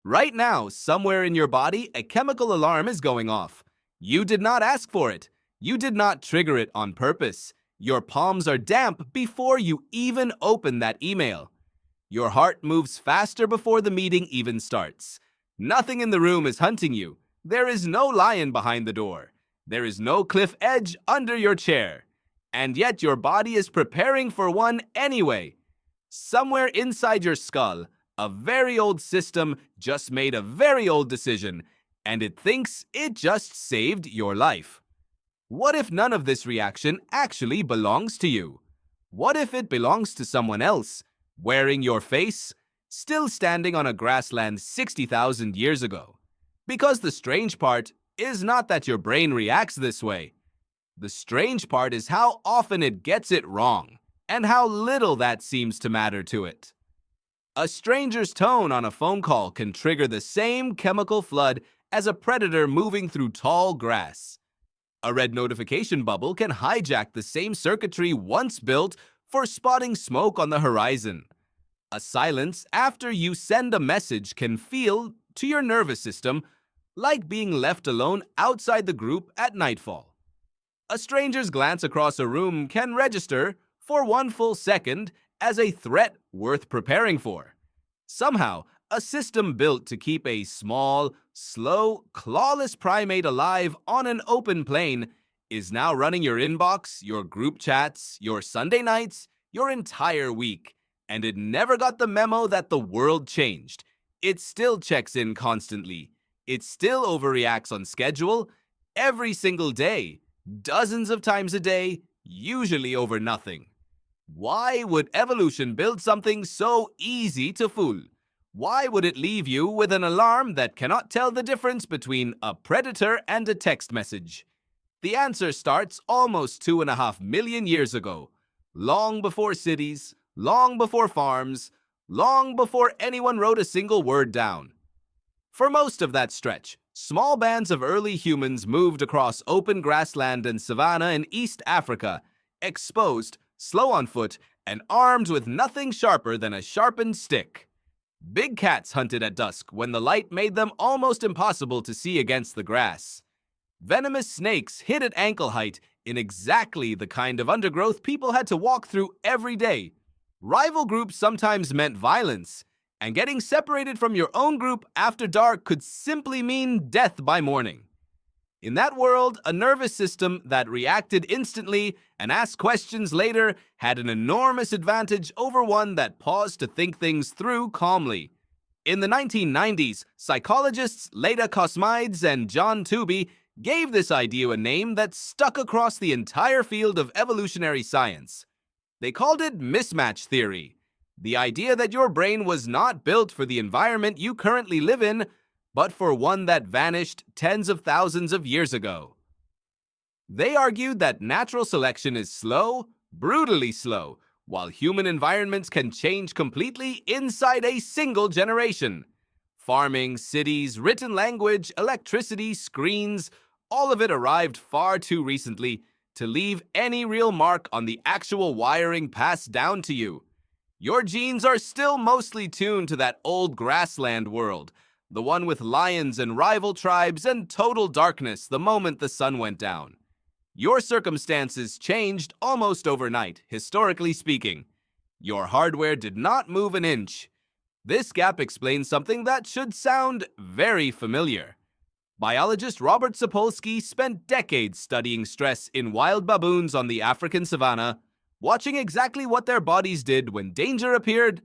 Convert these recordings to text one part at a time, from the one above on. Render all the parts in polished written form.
Right now, somewhere in your body, a chemical alarm is going off. You did not ask for it. You did not trigger it on purpose. Your palms are damp before you even open that email. Your heart moves faster before the meeting even starts. Nothing in the room is hunting you. There is no lion behind the door. There is no cliff edge under your chair. And yet your body is preparing for one anyway. Somewhere inside your skull, a very old system just made a very old decision, and it thinks it just saved your life. What if none of this reaction actually belongs to you? What if it belongs to someone else, wearing your face, still standing on a grassland 60,000 years ago? Because the strange part is not that your brain reacts this way. The strange part is how often it gets it wrong, and how little that seems to matter to it. A stranger's tone on a phone call can trigger the same chemical flood as a predator moving through tall grass. A red notification bubble can hijack the same circuitry once built for spotting smoke on the horizon. A silence after you send a message can feel, to your nervous system, like being left alone outside the group at nightfall. A stranger's glance across a room can register, for one full second, as a threat worth preparing for. Somehow, a system built to keep a small, slow, clawless primate alive on an open plain is now running your inbox, your group chats, your Sunday nights, your entire week. And it never got the memo that the world changed. It still checks in constantly. It still overreacts on schedule, every single day, dozens of times a day, usually over nothing. Why would evolution build something so easy to fool? Why would it leave you with an alarm that cannot tell the difference between a predator and a text message? The answer starts almost 2.5 million years ago, long before cities, long before farms, long before anyone wrote a single word down. For most of that stretch, small bands of early humans moved across open grassland and savanna in East Africa, exposed, slow on foot, and armed with nothing sharper than a sharpened stick. Big cats hunted at dusk when the light made them almost impossible to see against the grass. Venomous snakes hid at ankle height in exactly the kind of undergrowth people had to walk through every day. Rival groups sometimes meant violence, and getting separated from your own group after dark could simply mean death by morning. In that world, a nervous system that reacted instantly and asked questions later had an enormous advantage over one that paused to think things through calmly. In the 1990s, psychologists Leda Cosmides and John Tooby gave this idea a name that stuck across the entire field of evolutionary science. They called it mismatch theory, the idea that your brain was not built for the environment you currently live in, but for one that vanished tens of thousands of years ago. They argued that natural selection is slow, brutally slow, while human environments can change completely inside a single generation. Farming, cities, written language, electricity, screens, all of it arrived far too recently to leave any real mark on the actual wiring passed down to you. Your genes are still mostly tuned to that old grassland world, the one with lions and rival tribes and total darkness the moment the sun went down. Your circumstances changed almost overnight, historically speaking. Your hardware did not move an inch. This gap explains something that should sound very familiar. Biologist Robert Sapolsky spent decades studying stress in wild baboons on the African savanna, watching exactly what their bodies did when danger appeared,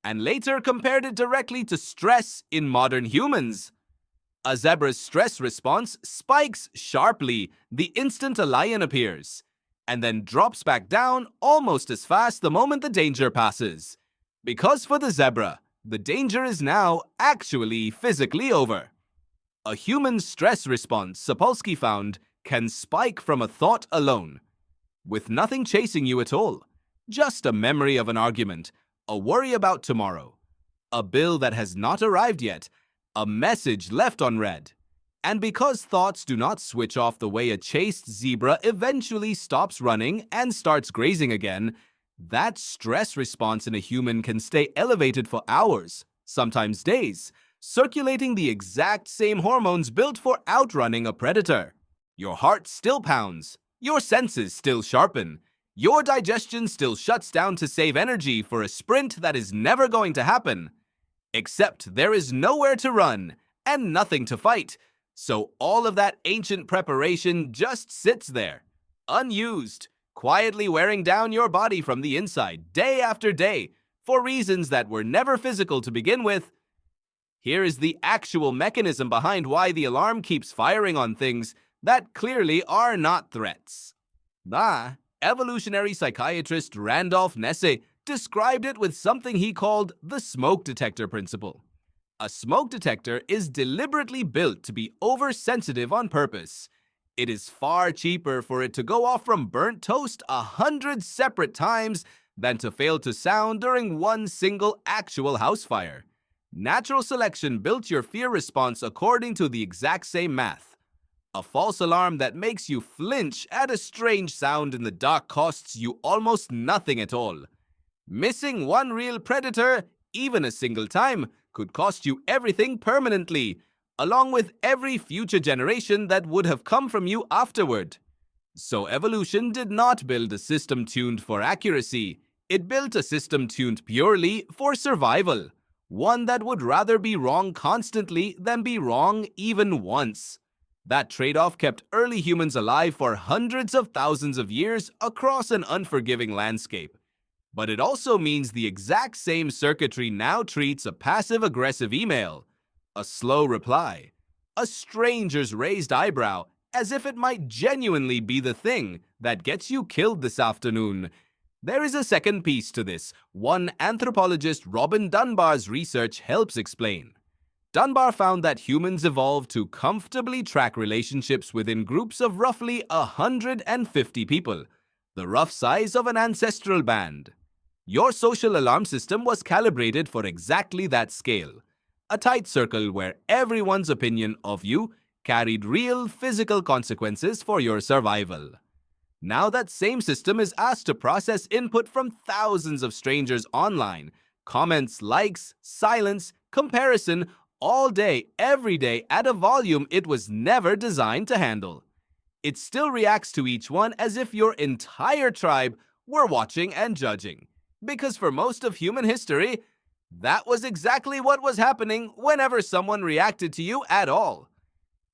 and later compared it directly to stress in modern humans. A zebra's stress response spikes sharply the instant a lion appears, and then drops back down almost as fast the moment the danger passes. Because for the zebra, the danger is now actually physically over. A human stress response, Sapolsky found, can spike from a thought alone, with nothing chasing you at all, just a memory of an argument, a worry about tomorrow, a bill that has not arrived yet, a message left unread. And because thoughts do not switch off the way a chased zebra eventually stops running and starts grazing again, that stress response in a human can stay elevated for hours, sometimes days, circulating the exact same hormones built for outrunning a predator. Your heart still pounds, your senses still sharpen, your digestion still shuts down to save energy for a sprint that is never going to happen. Except there is nowhere to run and nothing to fight, so all of that ancient preparation just sits there, unused, quietly wearing down your body from the inside day after day for reasons that were never physical to begin with. Here is the actual mechanism behind why the alarm keeps firing on things that clearly are not threats. Evolutionary psychiatrist Randolph Nesse described it with something he called the smoke detector principle. A smoke detector is deliberately built to be oversensitive on purpose. It is far cheaper for it to go off from burnt toast 100 separate times than to fail to sound during one single actual house fire. Natural selection built your fear response according to the exact same math. A false alarm that makes you flinch at a strange sound in the dark costs you almost nothing at all. Missing one real predator, even a single time, could cost you everything permanently, along with every future generation that would have come from you afterward. So evolution did not build a system tuned for accuracy. It built a system tuned purely for survival. One that would rather be wrong constantly than be wrong even once. That trade-off kept early humans alive for hundreds of thousands of years across an unforgiving landscape. But it also means the exact same circuitry now treats a passive-aggressive email, a slow reply, a stranger's raised eyebrow, as if it might genuinely be the thing that gets you killed this afternoon. There is a second piece to this, one anthropologist Robin Dunbar's research helps explain. Dunbar found that humans evolved to comfortably track relationships within groups of roughly 150 people, the rough size of an ancestral band. Your social alarm system was calibrated for exactly that scale, a tight circle where everyone's opinion of you carried real physical consequences for your survival. Now that same system is asked to process input from thousands of strangers online, comments, likes, silence, comparison, all day, every day at a volume it was never designed to handle. It still reacts to each one as if your entire tribe were watching and judging. Because for most of human history, that was exactly what was happening whenever someone reacted to you at all.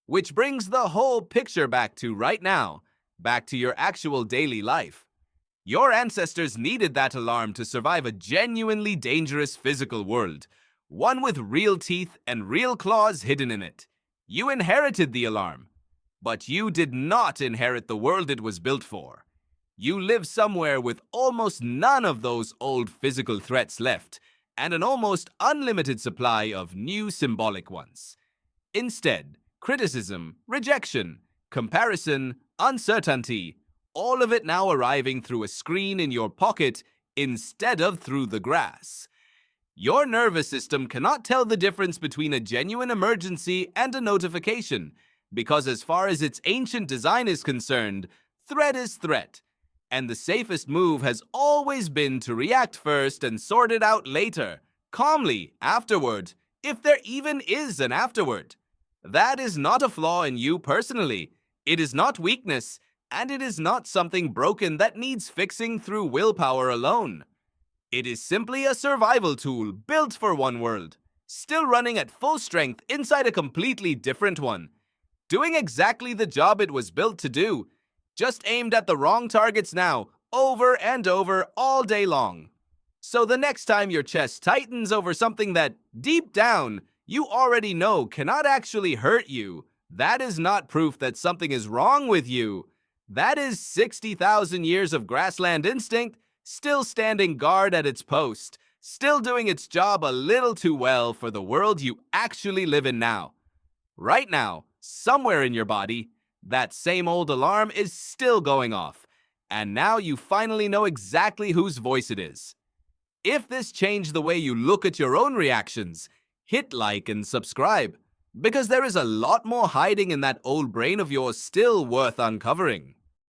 Which brings the whole picture back to right now. Back to your actual daily life. Your ancestors needed that alarm to survive a genuinely dangerous physical world, one with real teeth and real claws hidden in it. You inherited the alarm, but you did not inherit the world it was built for. You live somewhere with almost none of those old physical threats left, and an almost unlimited supply of new symbolic ones. Instead, criticism, rejection, comparison, uncertainty, all of it now arriving through a screen in your pocket instead of through the grass. Your nervous system cannot tell the difference between a genuine emergency and a notification, because as far as its ancient design is concerned, threat is threat, and the safest move has always been to react first and sort it out later, calmly, afterward, if there even is an afterward. That is not a flaw in you personally. It is not weakness, and it is not something broken that needs fixing through willpower alone. It is simply a survival tool built for one world, still running at full strength inside a completely different one, doing exactly the job it was built to do, just aimed at the wrong targets now, over and over all day long. So the next time your chest tightens over something that, deep down, you already know cannot actually hurt you, that is not proof that something is wrong with you. That is 60,000 years of grassland instinct still standing guard at its post, still doing its job a little too well for the world you actually live in now. Right now, somewhere in your body, that same old alarm is still going off, and now you finally know exactly whose voice it is. If this changed the way you look at your own reactions, hit like and subscribe, because there is a lot more hiding in that old brain of yours still worth uncovering.